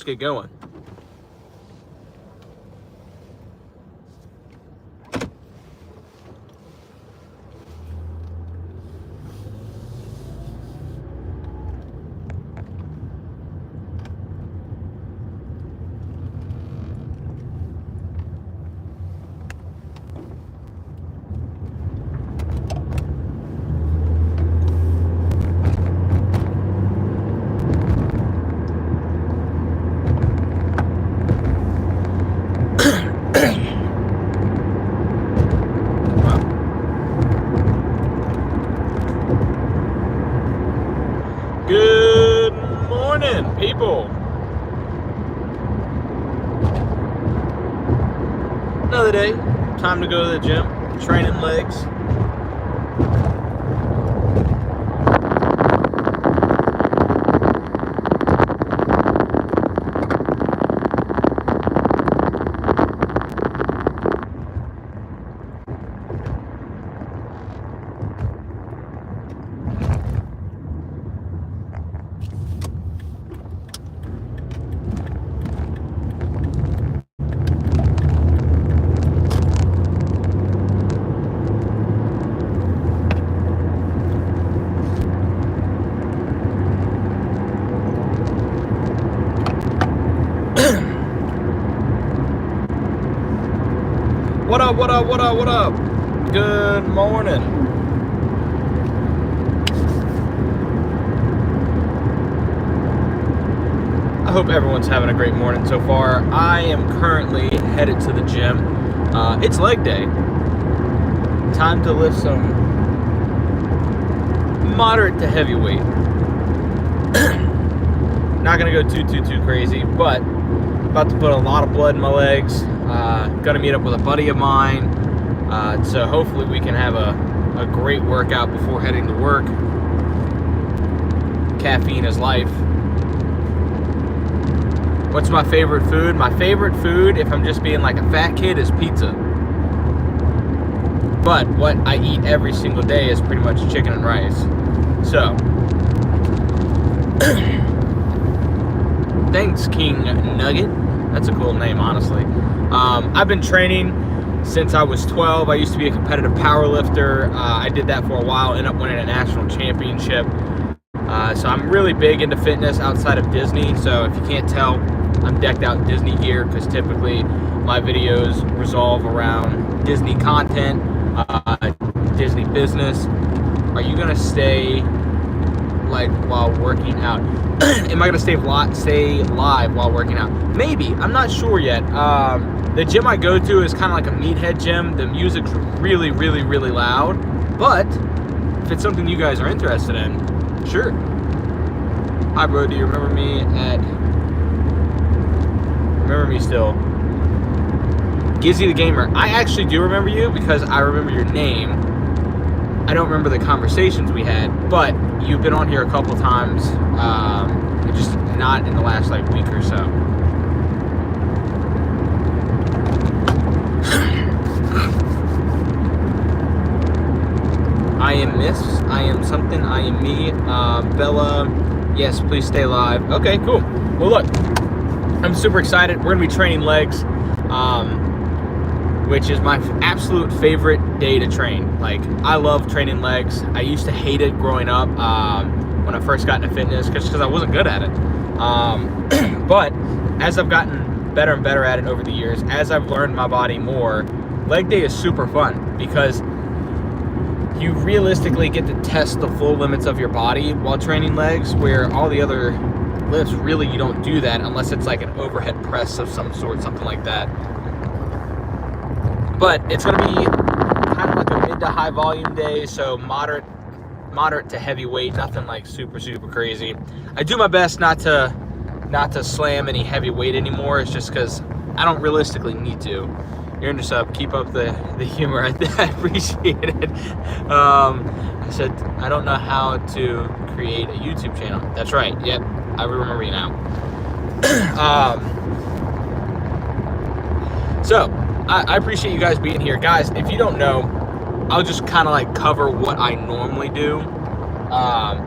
let's get going. Good morning, people. Another day, time to go to the gym, training legs. What up, what up, what up, what up? Good morning. I hope everyone's having a great morning so far. I am currently headed to the gym. It's leg day. Time to lift some moderate to heavy weight. Not gonna go too crazy, but about to put a lot of blood in my legs. Gonna meet up with a buddy of mine, so hopefully we can have a great workout before heading to work. Caffeine is life. What's my favorite food? My favorite food, if I'm just being like a fat kid, is pizza. But what I eat every single day is pretty much chicken and rice. So, thanks, King Nugget. That's a cool name, honestly. I've been training since I was 12. I used to be a competitive power lifter. I did that for a while, ended up winning a national championship. So I'm really big into fitness outside of Disney. So if you can't tell, I'm decked out in Disney gear because typically my videos revolve around Disney content, Disney business. Are you gonna stay like while working out? Am I gonna stay live while working out? Maybe. I'm not sure yet. The gym I go to is kind of like a meathead gym. The music's really loud. But if it's something you guys are interested in, sure. Hi, bro. Do you remember me Remember me still? Gizzy the Gamer. I actually do remember you because I remember your name. I don't remember the conversations we had, but you've been on here a couple times, just not in the last like week or so. I am Miss, I am something, I am me, Bella, yes, please stay alive. Okay, cool. Well, look, I'm super excited. We're gonna be training legs, which is my absolute favorite day to train. Like, I love training legs. I used to hate it growing up when I first got into fitness because I wasn't good at it. But as I've gotten better and better at it over the years, as I've learned my body more, leg day is super fun because you realistically get to test the full limits of your body while training legs, where all the other lifts, really you don't do that unless it's like an overhead press of some sort, something like that. But it's going to be kind of like a mid to high volume day, so moderate to heavy weight, nothing like super crazy. I do my best not to slam any heavy weight anymore. It's just because I don't realistically need to. You're into sub, keep up the humor. I appreciate it. I said I don't know how to create a YouTube channel. That's right. Yep, I remember you now. So I appreciate you guys being here. Guys, if you don't know, I'll just kind of like cover what I normally do.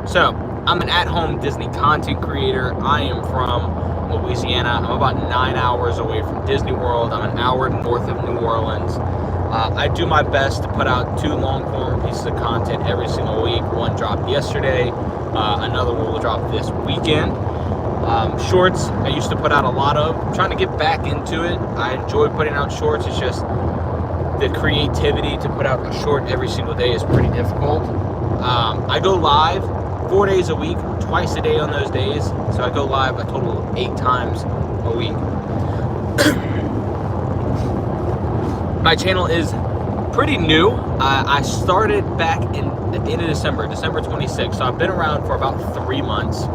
So I'm an at-home Disney content creator. I am from Louisiana. I'm about 9 hours away from Disney World. I'm an hour north of New Orleans. I do my best to put out 2 long-form pieces of content every single week. One dropped yesterday. Another one will drop this weekend. Shorts, I used to put out a lot of. I'm trying to get back into it. I enjoy putting out shorts. It's just the creativity to put out a short every single day is pretty difficult. I go live 4 days a week, twice a day on those days. So I go live a total of 8 times a week. My channel is pretty new. I started back at the end of December 26th. So I've been around for about 3 months.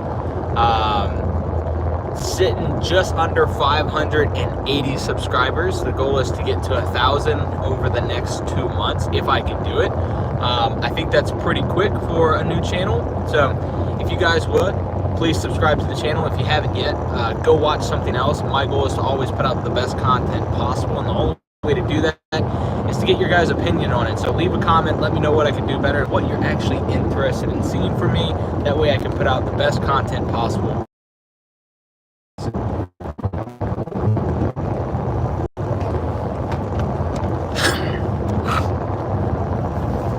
Sitting just under 580 subscribers. The goal is to get to 1,000 over the next 2 months if I can do it. I think that's pretty quick for a new channel. So if you guys would, please subscribe to the channel. If you haven't yet, go watch something else. My goal is to always put out the best content possible, and the only way to do that is to get your guys' opinion on it. So leave a comment, let me know what I can do better, what you're actually interested in seeing from me. That way I can put out the best content possible.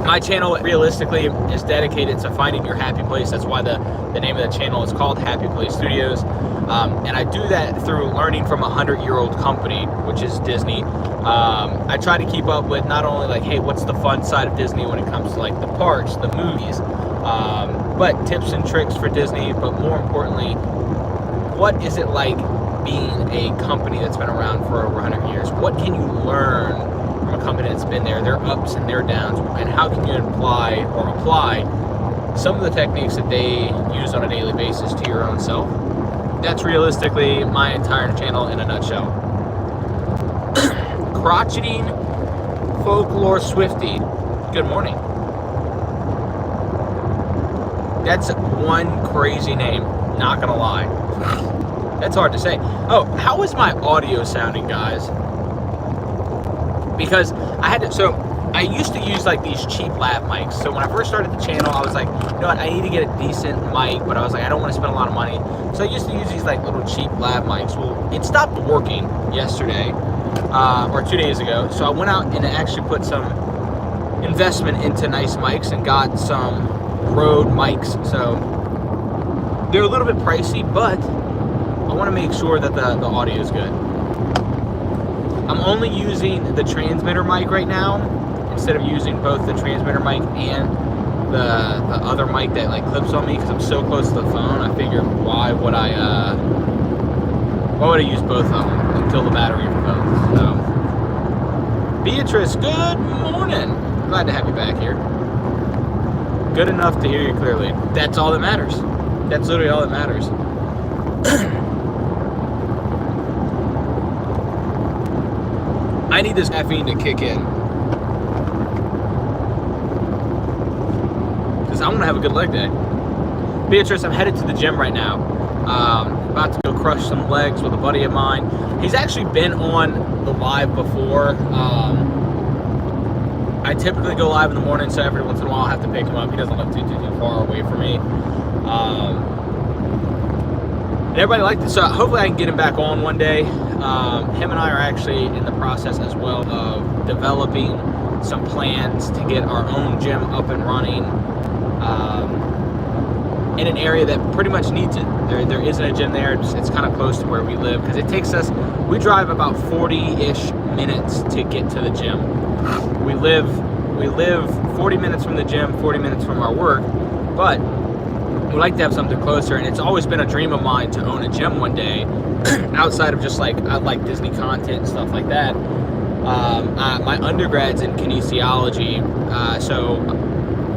My channel realistically is dedicated to finding your happy place. That's why the name of the channel is called Happy Place Studios. And I do that through learning from a 100-year-old company, which is Disney. I try to keep up with not only like, hey, what's the fun side of Disney when it comes to like the parks, the movies, but tips and tricks for Disney, but more importantly, what is it like being a company that's been around for over 100 years? What can you learn from a company that's been there, their ups and their downs, and how can you apply some of the techniques that they use on a daily basis to your own self? That's realistically my entire channel in a nutshell. Crotcheting Folklore Swifty, good morning. That's one crazy name, not gonna lie. That's hard to say. Oh, how is my audio sounding, guys? Because I used to use like these cheap lav mics. So when I first started the channel, I was like, you know what, I need to get a decent mic, but I was like, I don't want to spend a lot of money. So I used to use these like little cheap lav mics. Well, it stopped working yesterday, or 2 days ago. So I went out and actually put some investment into nice mics and got some Rode mics. So they're a little bit pricey, but I want to make sure that the audio is good. I'm only using the transmitter mic right now instead of using both the transmitter mic and the other mic that like clips on me, because I'm so close to the phone. I figured why would I use both of them until the battery for both. So Beatrice, good morning. Glad to have you back here. Good enough to hear you clearly. That's all that matters. That's literally all that matters. I need this caffeine to kick in, because I'm gonna have a good leg day. Beatrice, I'm headed to the gym right now. About to go crush some legs with a buddy of mine. He's actually been on the live before. I typically go live in the morning, so every once in a while I have to pick him up. He doesn't live too far away from me. And everybody liked it, so hopefully I can get him back on one day. Him and I are actually in the process as well of developing some plans to get our own gym up and running in an area that pretty much needs it. There isn't a gym there. It's kind of close to where we live, because it takes us, we drive about 40-ish minutes to get to the gym. We live 40 minutes from the gym, 40 minutes from our work, but we like to have something closer, and it's always been a dream of mine to own a gym one day, outside of just like, I like Disney content and stuff like that. My undergrad's in kinesiology, so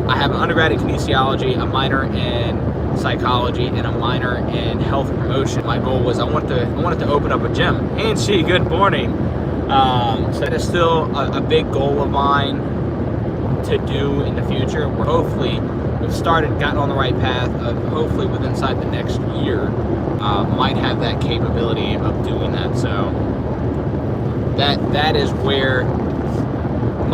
I have an undergrad in kinesiology, a minor in psychology, and a minor in health promotion. My goal was I wanted to open up a gym. And good morning. So that is still a big goal of mine to do in the future. We're hopefully we've gotten on the right path of hopefully within inside the next year might have that capability of doing that. So that is where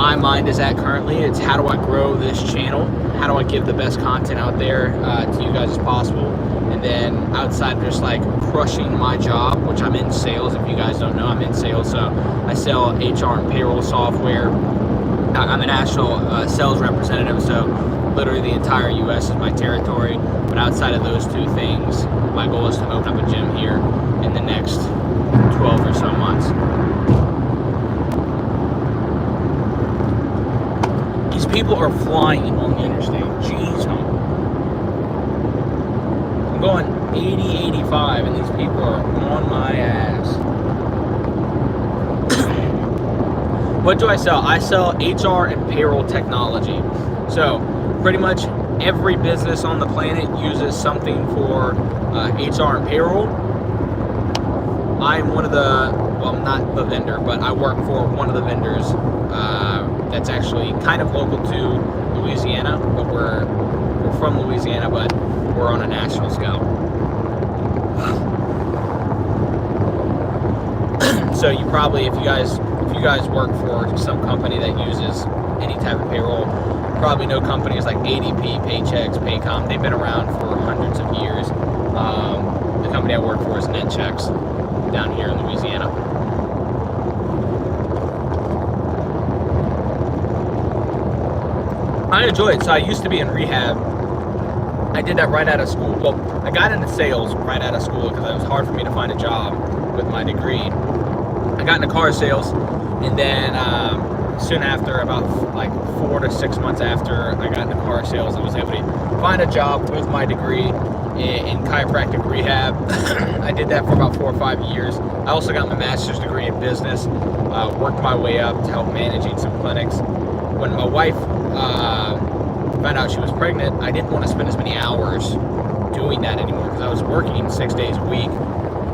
my mind is at currently. It's how do I grow this channel? How do I give the best content out there to you guys as possible? And then outside of just like crushing my job, which I'm in sales. If you guys don't know, I'm in sales. So I sell HR and payroll software. I'm a national sales representative. So literally the entire U.S. is my territory. But outside of those two things, my goal is to open up a gym here in the next 12 or so months. These people are flying on the interstate. Jeez, I'm going 80, 85, and these people are on my ass. What do I sell? I sell HR and payroll technology. So pretty much every business on the planet uses something for HR and payroll. I'm one of the, well, not the vendor, but I work for one of the vendors that's actually kind of local to Louisiana, but we're from Louisiana, but we're on a national scale. So you probably, if you guys work for some company that uses any type of payroll, probably know companies like ADP, Paychex, Paycom. They've been around for hundreds of years. The company I work for is NetChecks down here in Louisiana. I enjoy it. So I used to be in rehab. I did that right out of school. Well, I got into sales right out of school because it was hard for me to find a job with my degree. I got into car sales, and then soon after, about like 4 to 6 months after I got into car sales, I was able to find a job with my degree in chiropractic rehab. I did that for about 4 or 5 years. I also got my master's degree in business, worked my way up to help managing some clinics. When my wife found out she was pregnant, I didn't want to spend as many hours doing that anymore because I was working 6 days a week,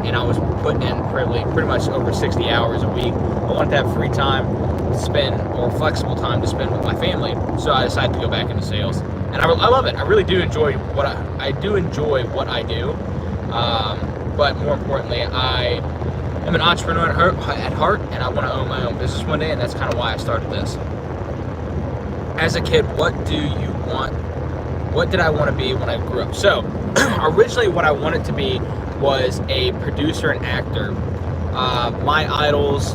and I was putting in pretty much over 60 hours a week. I wanted to have free time to spend, or flexible time to spend with my family, so I decided to go back into sales. And I love it. I really do enjoy what I do. But more importantly, I am an entrepreneur at heart, and I want to own my own business one day, and that's kind of why I started this. As a kid, what do you want? What did I want to be when I grew up? So, originally what I wanted to be was a producer and actor. My idols,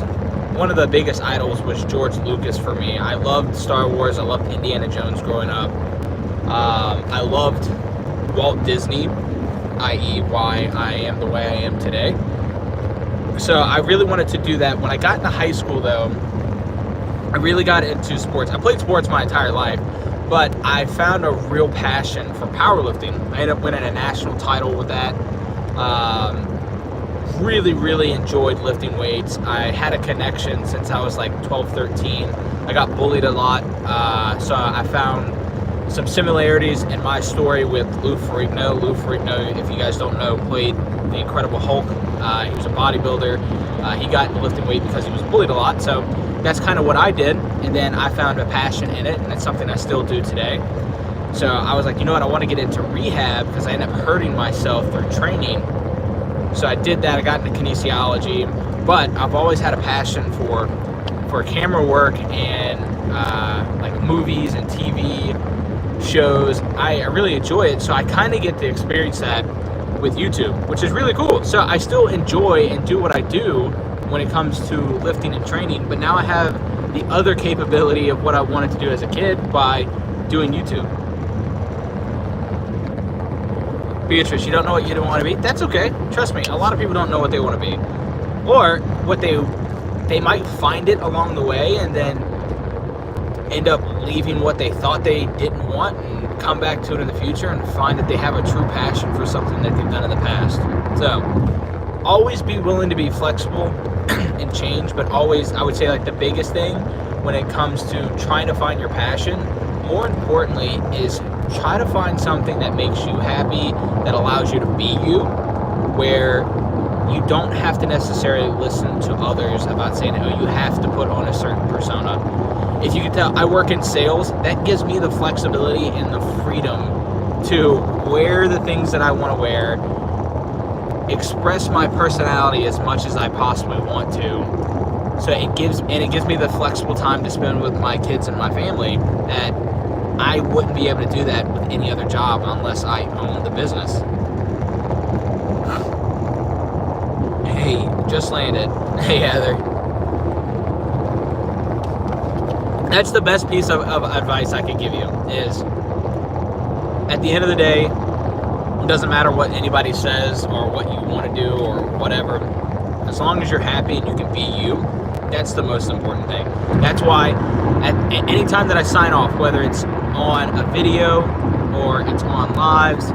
one of the biggest idols was George Lucas for me. I loved Star Wars. I loved Indiana Jones growing up. I loved Walt Disney, i.e. why I am the way I am today. So I really wanted to do that. When I got into high school, though, I really got into sports. I played sports my entire life, but I found a real passion for powerlifting. I ended up winning a national title with that. Really enjoyed lifting weights. I had a connection since I was like 12, 13. I got bullied a lot, so I found some similarities in my story with Lou Ferrigno. Lou Ferrigno, if you guys don't know, played the Incredible Hulk. He was a bodybuilder. He got into lifting weight because he was bullied a lot, so that's kind of what I did, and then I found a passion in it, and it's something I still do today. So I was like, you know what, I want to get into rehab because I ended up hurting myself through training. So I did that. I got into kinesiology, but I've always had a passion for camera work and like movies and TV shows. I really enjoy it, so I kind of get to experience that with YouTube, which is really cool. So I still enjoy and do what I do when it comes to lifting and training, but now I have the other capability of what I wanted to do as a kid by doing YouTube. Beatrice, you don't know what you don't want to be? That's okay. Trust me, a lot of people don't know what they want to be. Or what they might find it along the way and then end up leaving what they thought they didn't want and come back to it in the future and find that they have a true passion for something that they've done in the past. So always be willing to be flexible and change, but always, I would say, like the biggest thing when it comes to trying to find your passion, more importantly, is try to find something that makes you happy, that allows you to be you, where you don't have to necessarily listen to others about saying, oh, you have to put on a certain persona. If you can tell, I work in sales. That gives me the flexibility and the freedom to wear the things that I want to wear, express my personality as much as I possibly want to, So it gives me the flexible time to spend with my kids and my family that I wouldn't be able to do that with any other job unless I own the business. Hey, just landed. Hey, Heather. That's the best piece of advice I could give you is, at the end of the day, it doesn't matter what anybody says or what you want to do or whatever. As long as you're happy and you can be you, that's the most important thing. That's why at any time that I sign off, whether it's on a video or it's on lives,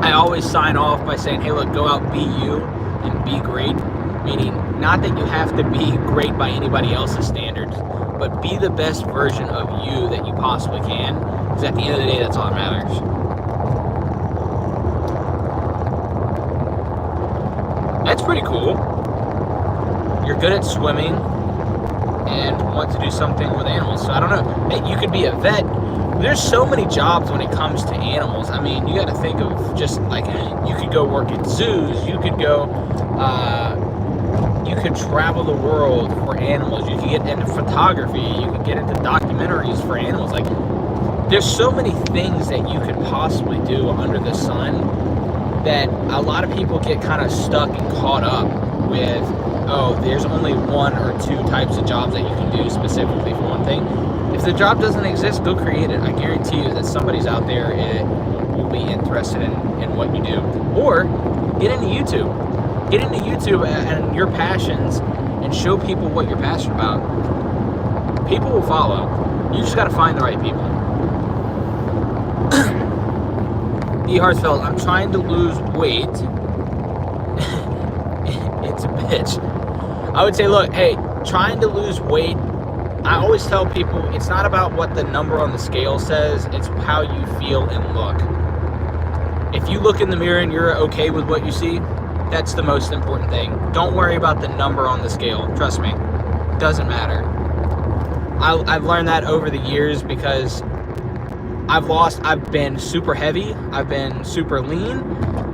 I always sign off by saying, hey, look, go out, be you, and be great. Meaning, not that you have to be great by anybody else's standards, but be the best version of you that you possibly can. Because at the end of the day, that's all that matters. That's pretty cool. You're good at swimming and want to do something with animals. So I don't know. Hey, you could be a vet. There's so many jobs when it comes to animals. I mean, you got to think of just like, you could go work at zoos. You could go, you could travel the world for animals. You could get into photography. You could get into documentaries for animals. Like, there's so many things that you could possibly do under the sun that a lot of people get kind of stuck and caught up with, oh, there's only one or two types of jobs that you can do specifically for one thing. If the job doesn't exist, go create it. I guarantee you that somebody's out there will be interested in what you do. Or get into YouTube. Get into YouTube and your passions and show people what you're passionate about. People will follow. You just got to find the right people. E. Hartsfeld, I'm trying to lose weight. It's a bitch. I would say, look, hey, trying to lose weight, I always tell people it's not about what the number on the scale says, it's how you feel and look. If you look in the mirror and you're okay with what you see, that's the most important thing. Don't worry about the number on the scale. Trust me, it doesn't matter. I've learned that over the years because I've been super heavy, I've been super lean,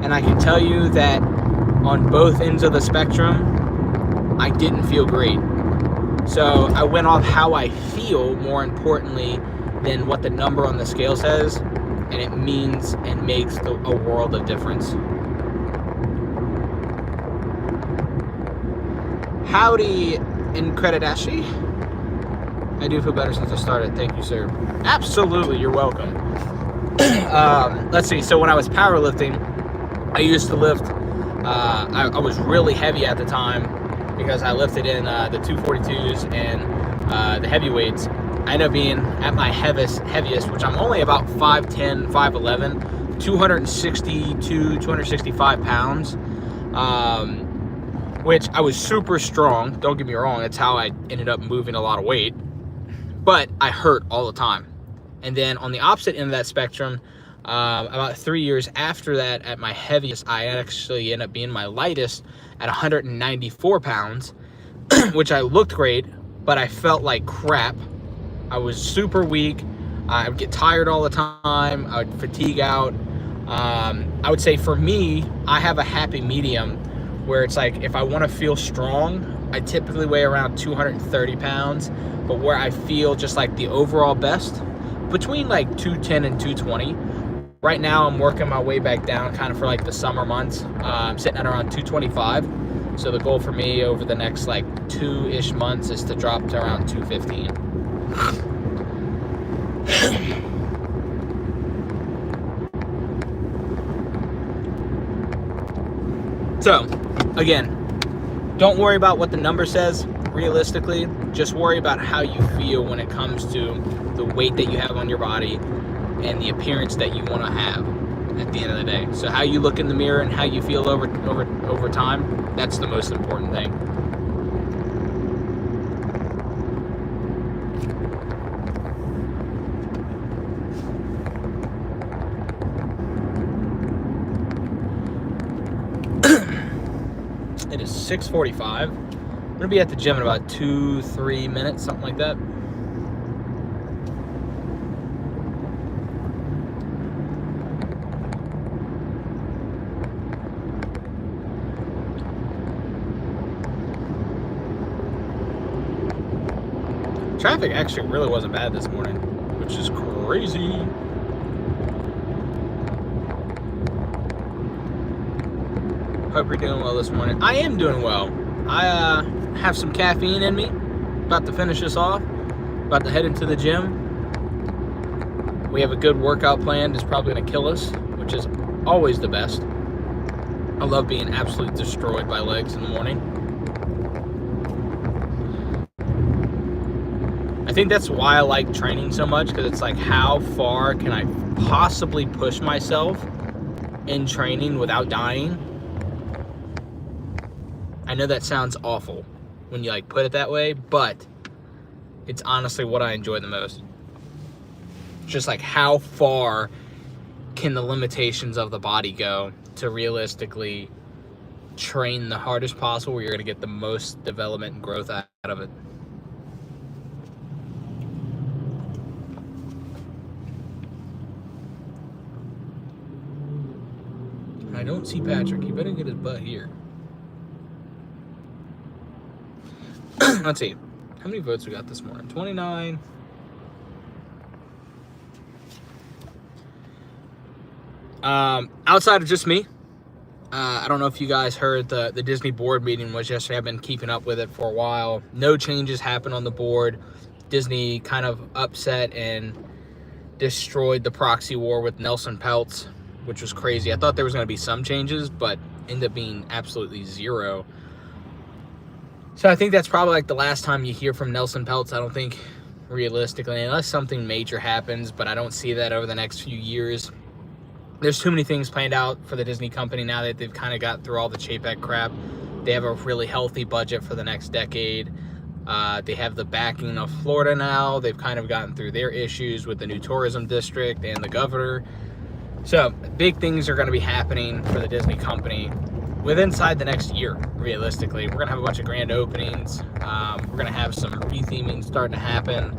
and I can tell you that on both ends of the spectrum, I didn't feel great. So I went off how I feel more importantly than what the number on the scale says, and it means and makes a world of difference. Howdy, Incredidashi. I do feel better since I started. Thank you, sir. Absolutely, you're welcome. Let's see. So when I was powerlifting, I used to lift. I was really heavy at the time because I lifted in the 242s and the heavyweights. I ended up being at my heaviest, which I'm only about 5'10", 5'11", 262, 265 pounds. Which I was super strong. Don't get me wrong. That's how I ended up moving a lot of weight. But I hurt all the time. And then on the opposite end of that spectrum, about 3 years after that, at my heaviest, I actually ended up being my lightest at 194 pounds, which I looked great, but I felt like crap. I was super weak. I would get tired all the time. I would fatigue out. I would say for me, I have a happy medium where it's like, if I want to feel strong, I typically weigh around 230 pounds, but where I feel just like the overall best, between like 210 and 220. Right now, I'm working my way back down kind of for like the summer months. I'm sitting at around 225. So the goal for me over the next like 2-ish months is to drop to around 215. So, again, don't worry about what the number says realistically. Just worry about how you feel when it comes to the weight that you have on your body and the appearance that you want to have at the end of the day. So how you look in the mirror and how you feel over time, that's the most important thing. It is 6:45. I'm gonna be at the gym in about 2-3 minutes, something like that. Traffic actually really wasn't bad this morning, which is crazy. Hope you're doing well this morning. I am doing well. I have some caffeine in me. About to finish this off. About to head into the gym. We have a good workout plan that's probably going to kill us, which is always the best. I love being absolutely destroyed by legs in the morning. I think that's why I like training so much, because it's like, how far can I possibly push myself in training without dying? I know that sounds awful when you like put it that way, but it's honestly what I enjoy the most. Just like, how far can the limitations of the body go to realistically train the hardest possible, where you're going to get the most development and growth out of it. I don't see Patrick. He better get his butt here. Let's see. How many votes we got this morning? 29. Outside of just me, I don't know if you guys heard the Disney board meeting was yesterday. I've been keeping up with it for a while. No changes happened on the board. Disney kind of upset and destroyed the proxy war with Nelson Peltz, which was crazy. I thought there was going to be some changes, but ended up being absolutely zero. So I think that's probably like the last time you hear from Nelson Peltz. I don't think, realistically, unless something major happens, but I don't see that over the next few years. There's too many things planned out for the Disney company now that they've kind of got through all the Chapek crap. They have a really healthy budget for the next decade. They have the backing of Florida now. They've kind of gotten through their issues with the new tourism district and the governor. So big things are going to be happening for the Disney company inside the next year, realistically. We're going to have a bunch of grand openings. We're going to have some retheming starting to happen.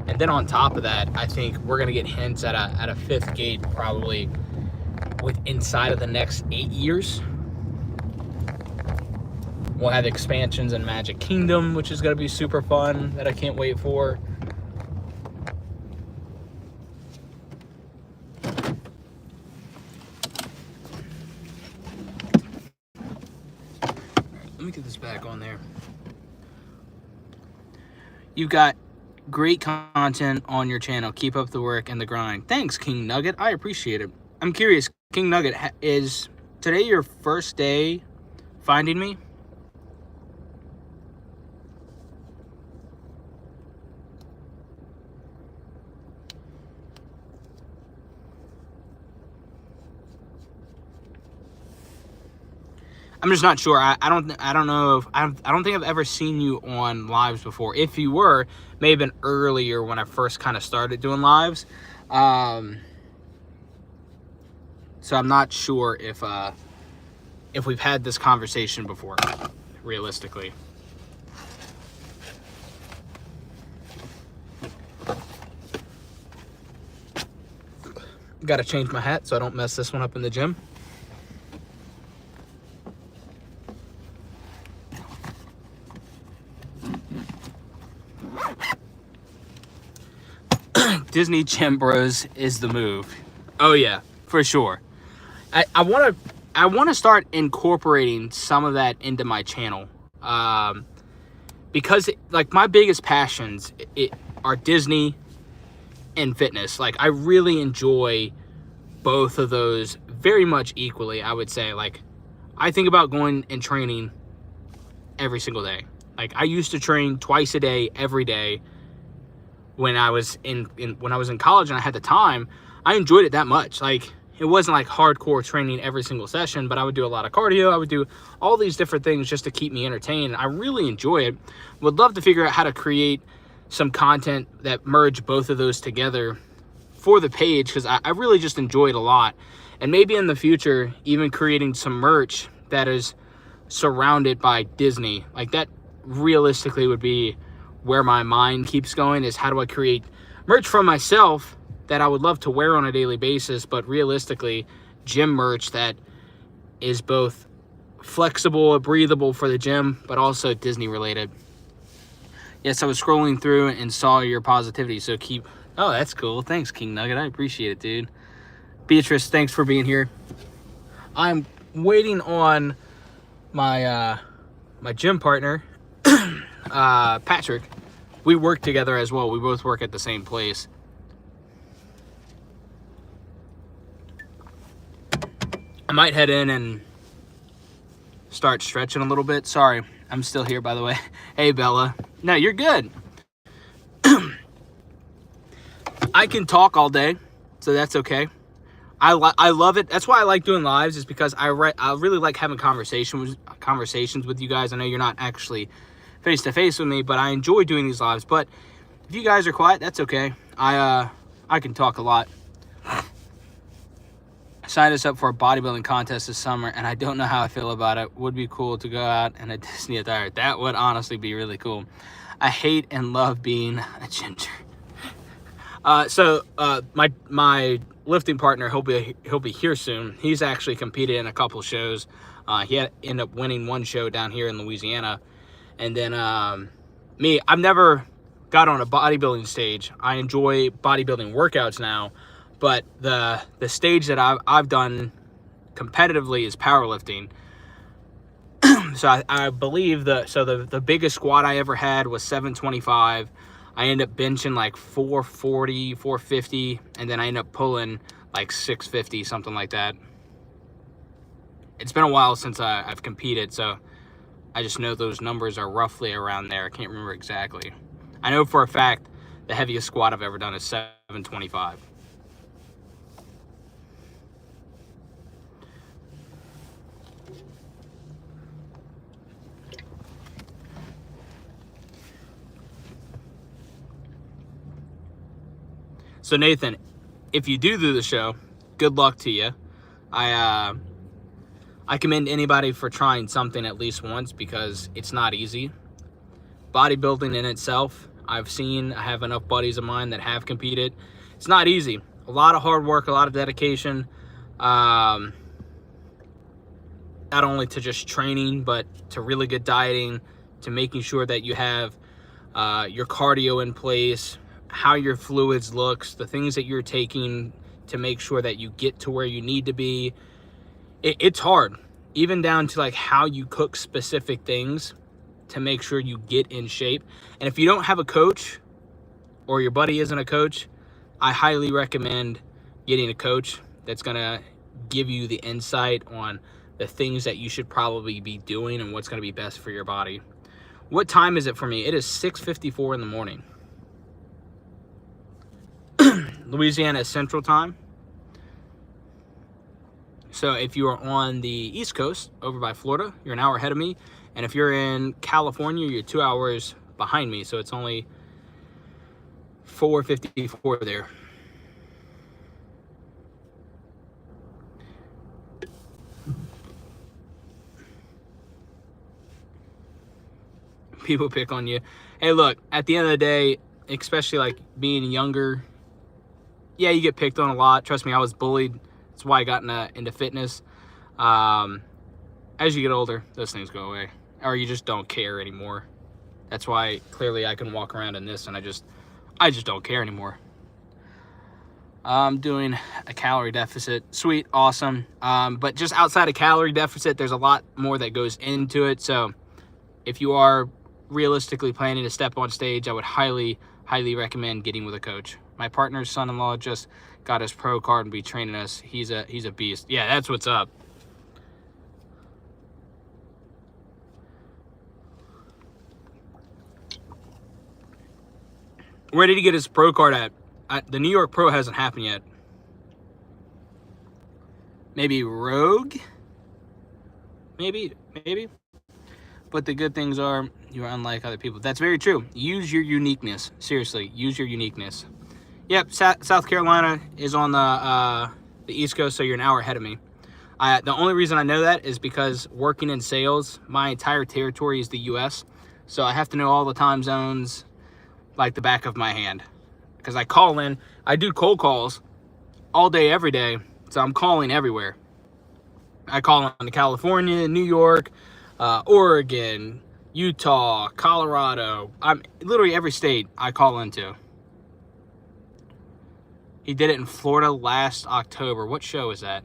And then on top of that, I think we're going to get hints at a fifth gate probably inside of the next 8 years. We'll have expansions in Magic Kingdom, which is going to be super fun, that I can't wait for. Let me get this back on there. You've got great content on your channel. Keep up the work and the grind. Thanks, King Nugget. I appreciate it. I'm curious, King Nugget, is today your first day finding me? I'm just not sure. I don't know if I don't think I've ever seen you on lives before. If you were, may have been earlier when I first kind of started doing lives. So I'm not sure if we've had this conversation before, realistically. Got to change my hat so I don't mess this one up in the gym. Disney Gym Bros is the move. Oh yeah, for sure. I want to start incorporating some of that into my channel, because like my biggest passions are Disney and fitness. Like, I really enjoy both of those very much equally, I would say. Like, I think about going and training every single day. Like, I used to train twice a day, every day when I was in college and I had the time. I enjoyed it that much. Like, it wasn't like hardcore training every single session, but I would do a lot of cardio. I would do all these different things just to keep me entertained. I really enjoy it. Would love to figure out how to create some content that merge both of those together for the page, because I really just enjoy it a lot. And maybe in the future, even creating some merch that is surrounded by Disney. Like, that realistically would be where my mind keeps going, is how do I create merch for myself that I would love to wear on a daily basis, but realistically, gym merch that is both flexible, breathable for the gym, but also Disney related. Yes, I was scrolling through and saw your positivity, so keep... Oh, that's cool. Thanks, King Nugget. I appreciate it, dude. Beatrice, thanks for being here. I'm waiting on my my gym partner, Patrick. We work together as well. We both work at the same place. I might head in and start stretching a little bit. Sorry, I'm still here, by the way. Hey, Bella. No, you're good. I can talk all day, so that's okay. I love it. That's why I like doing lives, is because I really like having conversations with you guys. I know you're not actually face to face with me, but I enjoy doing these lives. But if you guys are quiet, that's okay. I can talk a lot. Signed us up for a bodybuilding contest this summer, and I don't know how I feel about it. Would be cool to go out in a Disney attire. That would honestly be really cool. I hate and love being a ginger. My lifting partner, he'll be here soon. He's actually competed in a couple shows. He ended up winning one show down here in Louisiana. And then me, I've never got on a bodybuilding stage. I enjoy bodybuilding workouts now, but the stage that I've done competitively is powerlifting. So I believe the biggest squat I ever had was 725. I end up benching like 440, 450, and then I end up pulling like 650, something like that. It's been a while since I've competed, so I just know those numbers are roughly around there. I can't remember exactly. I know for a fact the heaviest squat I've ever done is 725. So Nathan, if you do the show, good luck to you. I commend anybody for trying something at least once, because it's not easy. Bodybuilding in itself, I have enough buddies of mine that have competed. It's not easy. A lot of hard work, a lot of dedication. Not only to just training, but to really good dieting, to making sure that you have your cardio in place, how your fluids looks, the things that you're taking to make sure that you get to where you need to be. It's hard, even down to like how you cook specific things to make sure you get in shape. And if you don't have a coach, or your buddy isn't a coach, I highly recommend getting a coach that's gonna give you the insight on the things that you should probably be doing and what's gonna be best for your body. What time is it for me? It is 6:54 in the morning. Louisiana Central Time. So if you are on the East Coast, over by Florida, you're an hour ahead of me. And if you're in California, you're 2 hours behind me. So it's only 4:54 there. People pick on you. Hey, look, at the end of the day, especially like being younger, yeah, you get picked on a lot. Trust me, I was bullied. That's why I got into fitness. As you get older, those things go away, or you just don't care anymore. That's why clearly I can walk around in this and I just don't care anymore. I'm doing a calorie deficit. Sweet, awesome. But just outside of calorie deficit, there's a lot more that goes into it. So if you are realistically planning to step on stage, I would highly recommend getting with a coach. My partner's son-in-law just got his pro card and be training us. He's a beast. Yeah, that's what's up. Where did he get his pro card at? The New York Pro hasn't happened yet. Maybe Rogue? Maybe. But the good things are you are unlike other people. That's very true. Use your uniqueness. Seriously, use your uniqueness. Yep, South Carolina is on the East Coast, so you're an hour ahead of me. The only reason I know that is because working in sales, my entire territory is the U.S., so I have to know all the time zones like the back of my hand. Because I call in, I do cold calls all day, every day, so I'm calling everywhere. I call on to California, New York, Oregon, Utah, Colorado. I'm literally every state I call into. He did it in Florida last October. What show is that?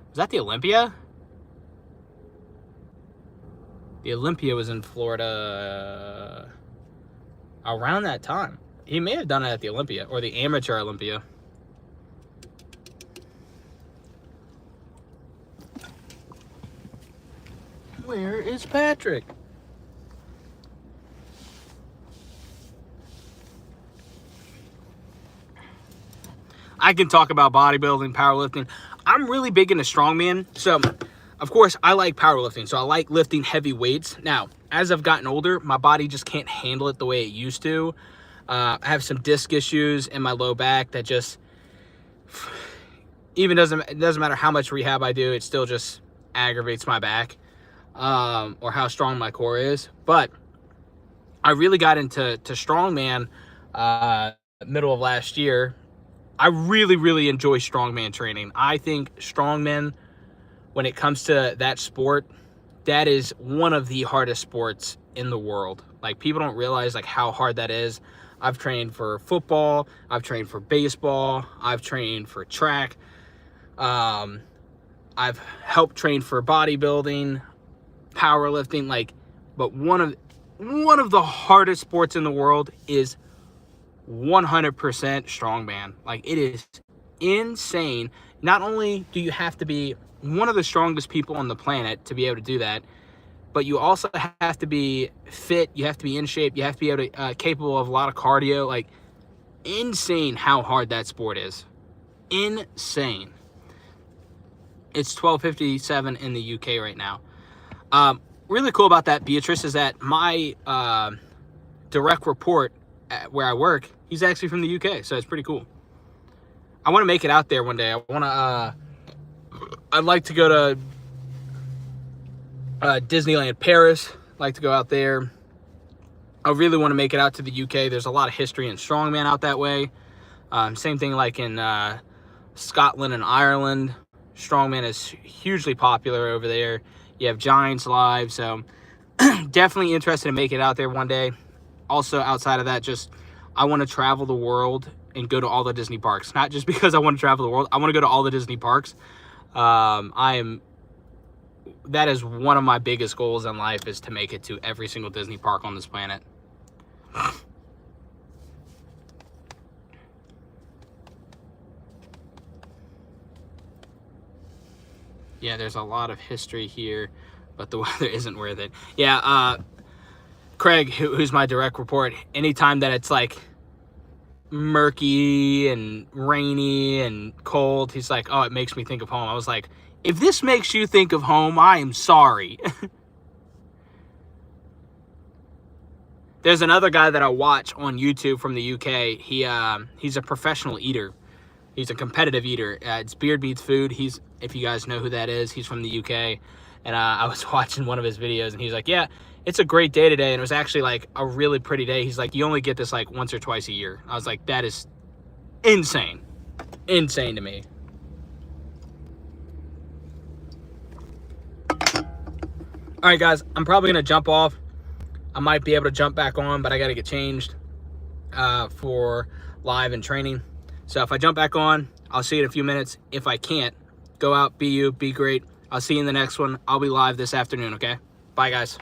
Was that the Olympia? The Olympia was in Florida around that time. He may have done it at the Olympia or the Amateur Olympia. Where is Patrick? I can talk about bodybuilding, powerlifting. I'm really big into strongman. So, of course, I like powerlifting. So I like lifting heavy weights. Now, as I've gotten older, my body just can't handle it the way it used to. I have some disc issues in my low back that just, it doesn't matter how much rehab I do, it still just aggravates my back, or how strong my core is. But I really got into strongman middle of last year. I really, really enjoy strongman training. I think strongman, when it comes to that sport, that is one of the hardest sports in the world. Like, people don't realize like how hard that is. I've trained for football, I've trained for baseball, I've trained for track, I've helped train for bodybuilding, powerlifting, like, but one of the hardest sports in the world is 100% strongman. Like, it is insane. Not only do you have to be one of the strongest people on the planet to be able to do that, but you also have to be fit, you have to be in shape, you have to be able to capable of a lot of cardio. Like, insane how hard that sport is. Insane. It's 12:57 in the UK right now. Really cool about that, Beatrice, is that my direct report at where I work, he's actually from the UK, so it's pretty cool. I want to make it out there one day. I'd like to go to Disneyland Paris. I'd like to go out there. I really want to make it out to the UK. There's a lot of history in strongman out that way. Same thing like in Scotland and Ireland. Strongman is hugely popular over there. You have Giants Live, so definitely interested in making it out there one day. Also, outside of that, just I want to travel the world and go to all the Disney parks. Not just because I want to travel the world. I want to go to all the Disney parks. That is one of my biggest goals in life, is to make it to every single Disney park on this planet. Yeah, there's a lot of history here, but the weather isn't worth it. Yeah, Craig, who's my direct report, anytime that it's like murky and rainy and cold, he's like, oh, it makes me think of home. I was like, if this makes you think of home, I am sorry. There's another guy that I watch on YouTube from the UK. He's a professional eater. He's a competitive eater. It's Beard Beats Food. If you guys know who that is, he's from the UK. And I was watching one of his videos, and he's like, yeah, it's a great day today. And it was actually like a really pretty day. He's like, you only get this like once or twice a year. I was like, that is insane. Insane to me. All right, guys, I'm probably going to jump off. I might be able to jump back on, but I got to get changed for live and training. So if I jump back on, I'll see you in a few minutes. If I can't, go out, be you, be great. I'll see you in the next one. I'll be live this afternoon, okay? Bye, guys.